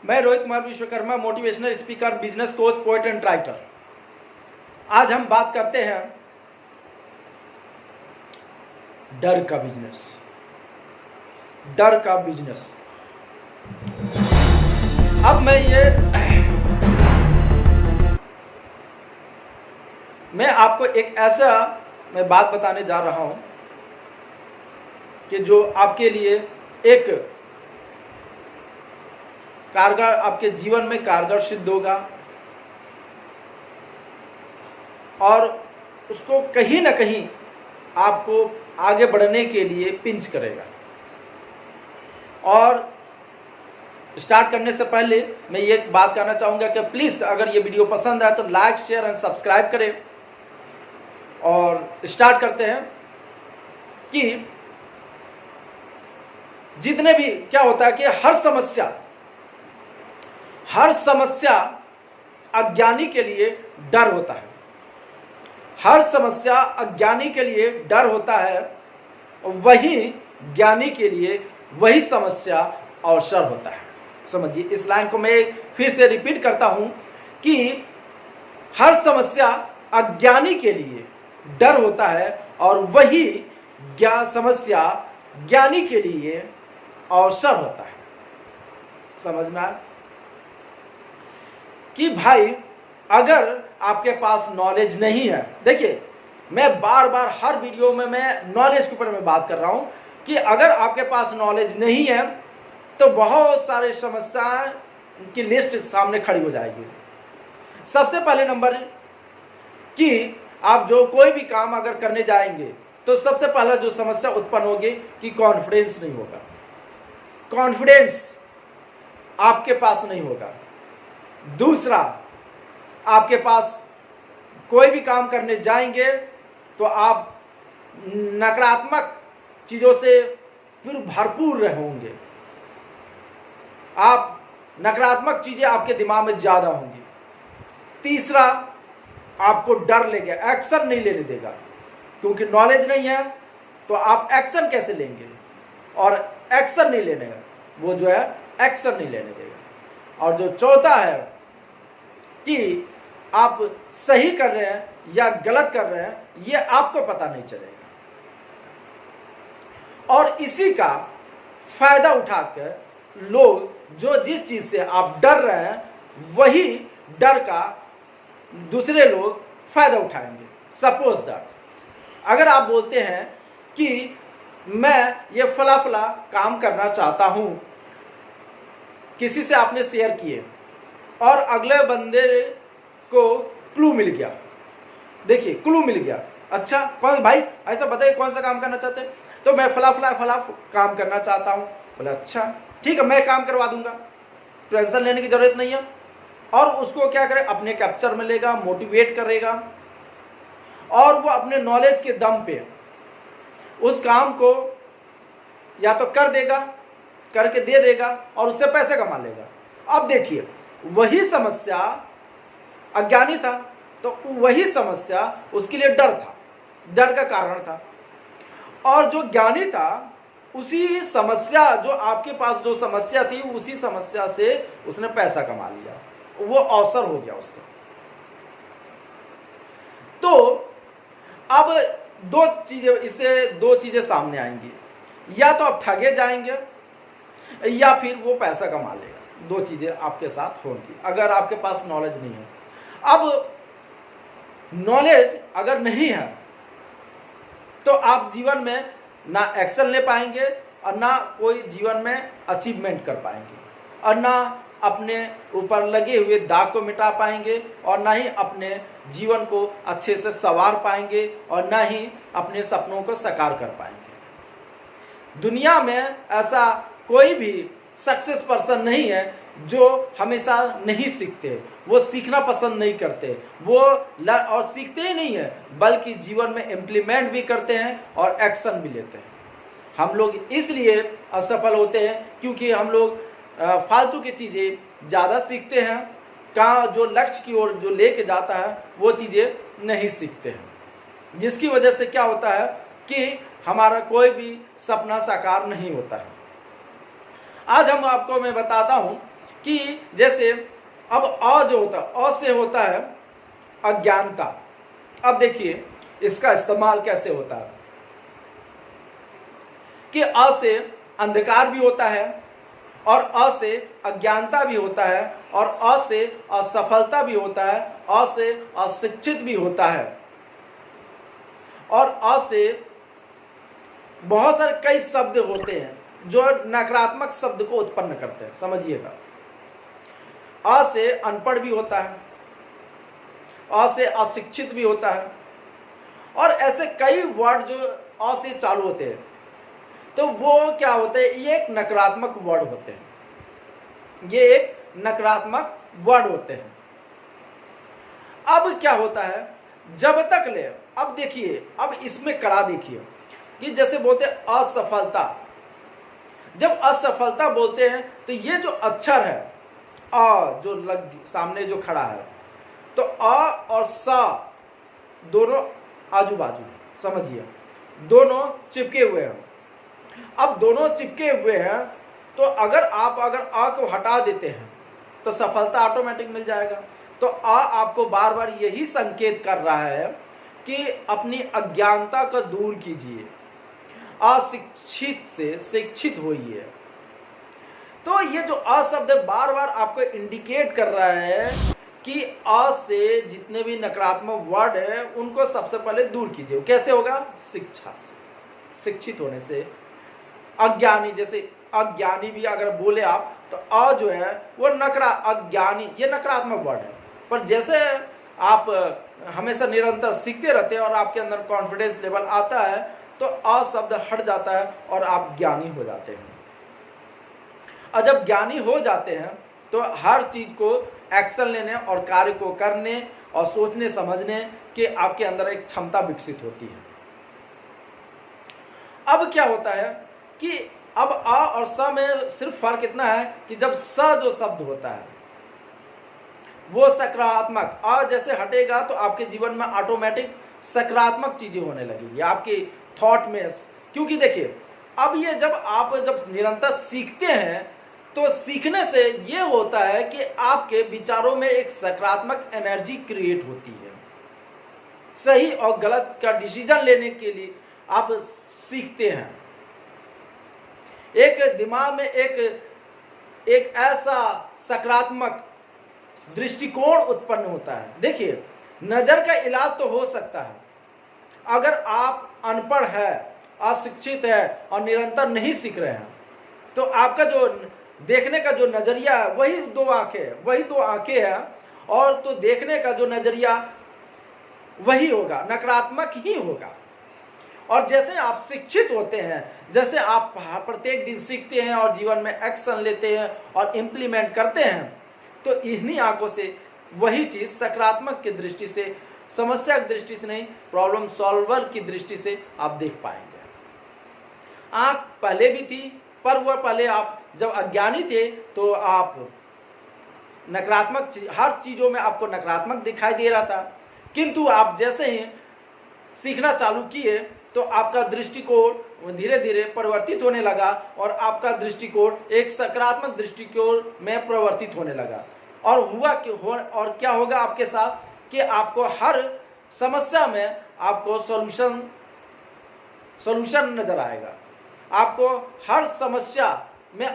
मैं Rohit Kumar Vishwakarma, motivational speaker, business coach, poet and writer. आज हम बात करते हैं डर का बिजनेस। डर का बिजनेस। अब मैं आपको एक ऐसा बात बताने जा रहा हूं कि जो आपके लिए एक कारगर, आपके जीवन में कारगर सिद्ध होगा और उसको कहीं ना कहीं आपको आगे बढ़ने के लिए पिंच करेगा। और स्टार्ट करने से पहले मैं ये बात कहना चाहूँगा कि प्लीज़ अगर ये वीडियो पसंद आए तो लाइक, शेयर एंड सब्सक्राइब करें। और स्टार्ट करते हैं कि जितने भी क्या होता है कि हर समस्या अज्ञानी के लिए डर होता है। हर समस्या अज्ञानी के लिए डर होता है, वही ज्ञानी के लिए वही समस्या अवसर होता है। समझिए, इस लाइन को मैं फिर से रिपीट करता हूं कि हर समस्या अज्ञानी के लिए डर होता है और वही समस्या ज्ञानी के लिए अवसर होता है। समझ में आया कि भाई अगर आपके पास नॉलेज नहीं है, देखिए मैं बार बार हर वीडियो में मैं नॉलेज के ऊपर में बात कर रहा हूं कि अगर आपके पास नॉलेज नहीं है तो बहुत सारे समस्याएं की लिस्ट सामने खड़ी हो जाएगी। सबसे पहले नंबर कि आप जो कोई भी काम अगर करने जाएंगे तो सबसे पहला जो समस्या उत्पन्न होगी कि कॉन्फिडेंस नहीं होगा। कॉन्फिडेंस आपके पास नहीं होगा। दूसरा, आपके पास कोई भी काम करने जाएंगे तो आप नकारात्मक चीज़ों से फिर भरपूर होंगे। आप नकारात्मक चीज़ें आपके दिमाग में ज़्यादा होंगी। तीसरा, आपको डर लेगा, एक्शन नहीं लेने देगा, क्योंकि नॉलेज नहीं है तो आप एक्शन कैसे लेंगे, और एक्शन नहीं लेने वो जो है एक्शन नहीं लेने देगा। और जो चौथा है कि आप सही कर रहे हैं या गलत कर रहे हैं ये आपको पता नहीं चलेगा, और इसी का फायदा उठाकर लोग जो जिस चीज से आप डर रहे हैं वही डर का दूसरे लोग फायदा उठाएंगे। सपोज दैट अगर आप बोलते हैं कि मैं ये फला काम करना चाहता हूं, किसी से आपने शेयर किए और अगले बंदे को क्लू मिल गया। देखिए क्लू मिल गया, अच्छा कौन भाई ऐसा बताइए कौन सा काम करना चाहते हैं, तो मैं फला काम करना चाहता हूं। बोला अच्छा ठीक है, मैं काम करवा दूंगा, टेंशन लेने की जरूरत नहीं है। और उसको क्या करे, अपने कैप्चर में लेगा, मोटिवेट करेगा और वो अपने नॉलेज के दम पे उस काम को या तो कर देगा, करके दे देगा और उससे पैसे कमा लेगा। अब देखिए वही समस्या अज्ञानी था तो वही समस्या उसके लिए डर था, डर का कारण था। और जो ज्ञानी था उसी समस्या, जो आपके पास जो समस्या थी उसी समस्या से उसने पैसा कमा लिया, वो अवसर हो गया उसका। तो अब इससे दो चीजें सामने आएंगी, या तो आप ठगे जाएंगे या फिर वो पैसा कमा लेगा। दो चीजें आपके साथ होंगी अगर आपके पास नॉलेज नहीं है। अब नॉलेज अगर नहीं है तो आप जीवन में ना एक्शन ले पाएंगे और ना कोई जीवन में अचीवमेंट कर पाएंगे, और ना अपने ऊपर लगे हुए दाग को मिटा पाएंगे, और ना ही अपने जीवन को अच्छे से संवार पाएंगे, और ना ही अपने सपनों को साकार कर पाएंगे। दुनिया में ऐसा कोई भी सक्सेस पर्सन नहीं है जो हमेशा नहीं सीखते, वो सीखना पसंद नहीं करते, वो और सीखते ही नहीं है बल्कि जीवन में इम्प्लीमेंट भी करते हैं और एक्शन भी लेते हैं। हम लोग इसलिए असफल होते हैं क्योंकि हम लोग फालतू की चीज़ें ज़्यादा सीखते हैं, का जो लक्ष्य की ओर जो लेके जाता है वो चीज़ें नहीं सीखते हैं, जिसकी वजह से क्या होता है कि हमारा कोई भी सपना साकार नहीं होता है। आज हम आपको मैं बताता हूं कि जैसे अब अ जो होता है, अ से होता है अज्ञानता। अब देखिए इसका इस्तेमाल कैसे होता है कि अ से अंधकार भी होता है और अ से अज्ञानता भी होता है और अ से असफलता भी होता है, अ से अशिक्षित भी होता है और अ से बहुत सारे कई शब्द होते हैं जो नकारात्मक शब्द को उत्पन्न करते हैं। समझिएगा, अ से अनपढ़ भी होता है, अ से अशिक्षित भी होता है और ऐसे कई वर्ड जो अ से चालू होते हैं, तो वो क्या होते हैं, ये एक नकारात्मक वर्ड होते हैं, ये एक नकारात्मक वर्ड होते हैं। अब क्या होता है, जब तक ले, अब देखिए, अब इसमें कड़ा देखिए कि जैसे बोलते हैं असफलता, जब असफलता बोलते हैं तो ये जो अक्षर है अ जो लग सामने जो खड़ा है, तो अ और सा दोनों आजू बाजू है, समझिए दोनों चिपके हुए हैं। अब दोनों चिपके हुए हैं तो अगर अ को हटा देते हैं तो सफलता ऑटोमेटिक मिल जाएगा। तो अ आपको बार बार यही संकेत कर रहा है कि अपनी अज्ञानता को दूर कीजिए, अशिक्षित से शिक्षित होइए। तो ये जो अ शब्द बार बार आपको इंडिकेट कर रहा है कि अ से जितने भी नकारात्मक वर्ड है उनको सबसे पहले दूर कीजिए। कैसे होगा, शिक्षा से, शिक्षित होने से। अज्ञानी, जैसे अज्ञानी भी अगर बोले आप तो अ जो है वो अज्ञानी ये नकारात्मक वर्ड है, पर जैसे आप हमेशा निरंतर सीखते रहते हैं और आपके अंदर कॉन्फिडेंस लेवल आता है तो अ शब्द हट जाता है और आप ज्ञानी हो जाते हैं। और जब ज्ञानी हो जाते हैं तो हर चीज को एक्शन लेने और कार्य को करने और सोचने समझने के आपके अंदर एक क्षमता विकसित होती है। अब क्या होता है कि अब अ और स में सिर्फ फर्क इतना है कि जब स जो शब्द होता है वो सकारात्मक, अ जैसे हटेगा तो आपके जीवन में ऑटोमेटिक सकारात्मक चीजें होने लगेगी आपके थॉट में। क्योंकि देखिए अब ये जब निरंतर सीखते हैं तो सीखने से ये होता है कि आपके विचारों में एक सकारात्मक एनर्जी क्रिएट होती है। सही और गलत का डिसीजन लेने के लिए आप सीखते हैं। एक दिमाग में एक ऐसा सकारात्मक दृष्टिकोण उत्पन्न होता है। देखिए नजर का इलाज तो हो सकता है, अगर आप अनपढ़ है, अशिक्षित है और निरंतर नहीं सीख रहे हैं तो आपका जो देखने का जो नजरिया है वही दो आंखें हैं और तो देखने का जो नजरिया वही होगा, नकारात्मक ही होगा। और जैसे आप शिक्षित होते हैं, जैसे आप प्रत्येक दिन सीखते हैं और जीवन में एक्शन लेते हैं और इम्प्लीमेंट करते हैं तो इन्हीं आंखों से वही चीज सकारात्मक की दृष्टि से, समस्या की दृष्टि से नहीं, प्रॉब्लम सॉल्वर की दृष्टि से आप देख पाएंगे। आंख पहले भी थी, पर वह पहले आप जब अज्ञानी थे तो आप नकारात्मक हर चीजों में आपको नकारात्मक दिखाई दे रहा था, किंतु आप जैसे ही सीखना चालू किए तो आपका दृष्टिकोण धीरे धीरे परिवर्तित होने लगा और आपका दृष्टिकोण एक सकारात्मक दृष्टिकोण में परिवर्तित होने लगा। और और क्या होगा आपके साथ कि आपको हर समस्या में आपको सॉल्यूशन नजर आएगा। आपको हर समस्या में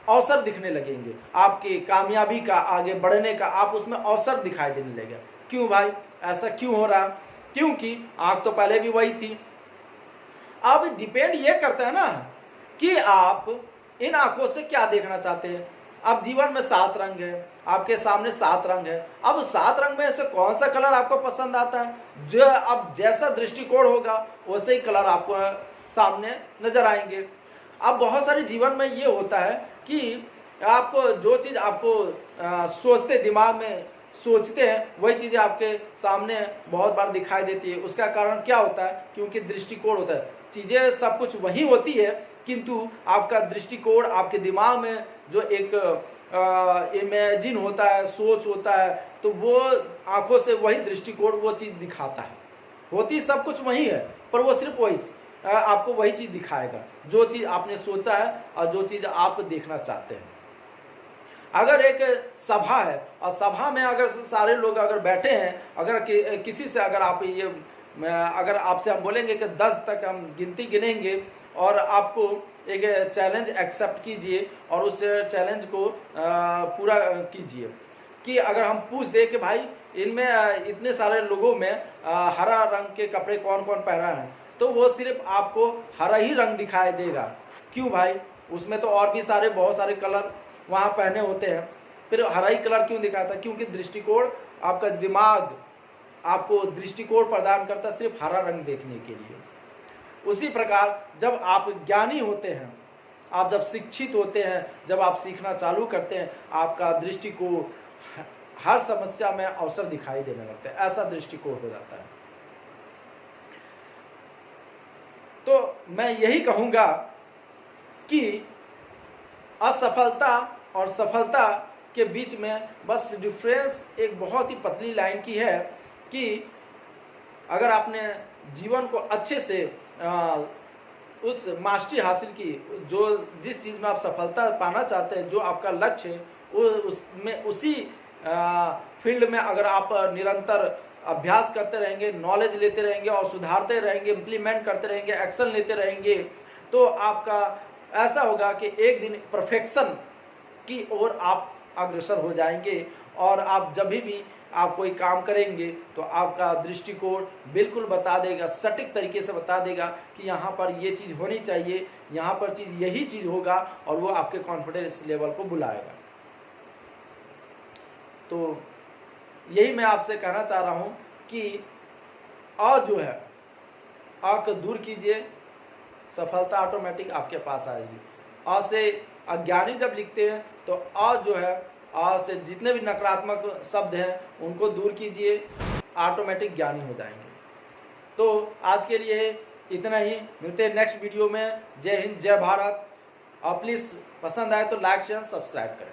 अवसर दिखने लगेंगे, आपकी कामयाबी का, आगे बढ़ने का, आप उसमें अवसर दिखाई देने लगेगा। क्यों भाई ऐसा क्यों हो रहा? क्योंकि आंख तो पहले भी वही थी। अब डिपेंड ये करता है ना कि आप इन आंखों से क्या देखना चाहते हैं। अब जीवन में 7 रंग है, आपके सामने 7 रंग है। अब 7 रंग में से कौन सा कलर आपको पसंद आता है? जो अब जैसा दृष्टिकोण होगा वैसे ही कलर आपको सामने नजर आएंगे। अब बहुत सारे जीवन में ये होता है कि आपको जो चीज़ आपको सोचते, दिमाग में सोचते हैं वही चीज़ें आपके सामने बहुत बार दिखाई देती है। उसका कारण क्या होता है? क्योंकि दृष्टिकोण होता है। चीज़ें सब कुछ वही होती है किंतु आपका दृष्टिकोण, आपके दिमाग में जो एक इमेजिन होता है, सोच होता है, तो वो आंखों से वही दृष्टिकोण वो चीज़ दिखाता है। होती सब कुछ वही है पर वो सिर्फ वही आपको वही चीज़ दिखाएगा जो चीज़ आपने सोचा है और जो चीज़ आप देखना चाहते हैं। अगर एक सभा है और सभा में अगर सारे लोग अगर बैठे हैं, अगर किसी से अगर आप ये अगर आपसे हम बोलेंगे कि 10 तक हम गिनती गिनेंगे और आपको एक चैलेंज एक्सेप्ट कीजिए और उस चैलेंज को पूरा कीजिए, कि अगर हम पूछ दें कि भाई इनमें इतने सारे लोगों में हरा रंग के कपड़े कौन कौन पहना है, तो वो सिर्फ आपको हरा ही रंग दिखाई देगा। क्यों भाई, उसमें तो और भी सारे बहुत सारे कलर वहाँ पहने होते हैं, फिर हरा ही कलर क्यों दिखाता है? क्योंकि दृष्टिकोण, आपका दिमाग आपको दृष्टिकोण प्रदान करता है सिर्फ हरा रंग देखने के लिए। उसी प्रकार जब आप ज्ञानी होते हैं, आप जब शिक्षित होते हैं, जब आप सीखना चालू करते हैं, आपका दृष्टिकोण हर समस्या में अवसर दिखाई देने लगता है, ऐसा दृष्टिकोण हो जाता है। तो मैं यही कहूँगा कि असफलता और सफलता के बीच में बस डिफरेंस एक बहुत ही पतली लाइन की है कि अगर आपने जीवन को अच्छे से उस मास्टरी हासिल की, जो जिस चीज़ में आप सफलता पाना चाहते हैं, जो आपका लक्ष्य है, उसमें उसी फील्ड में अगर आप निरंतर अभ्यास करते रहेंगे, नॉलेज लेते रहेंगे और सुधारते रहेंगे, इम्प्लीमेंट करते रहेंगे, एक्शन लेते रहेंगे, तो आपका ऐसा होगा कि एक दिन परफेक्शन की ओर आप अग्रसर हो जाएंगे। और आप जब भी आप कोई काम करेंगे तो आपका दृष्टिकोण बिल्कुल बता देगा, सटीक तरीके से बता देगा कि यहाँ पर ये चीज़ होनी चाहिए, यहाँ पर चीज़ यही चीज़ होगा, और वो आपके कॉन्फिडेंस लेवल को बुलाएगा। तो यही मैं आपसे कहना चाह रहा हूँ कि जो है को दूर कीजिए, सफलता ऑटोमेटिक आपके पास आएगी। से अज्ञानी जब लिखते हैं तो जो है से जितने भी नकारात्मक शब्द हैं उनको दूर कीजिए, ऑटोमेटिक ज्ञानी हो जाएंगे। तो आज के लिए इतना ही, मिलते हैं नेक्स्ट वीडियो में। जय हिंद, जय भारत। और प्लीज़ पसंद आए तो लाइक शेयर सब्सक्राइब करें।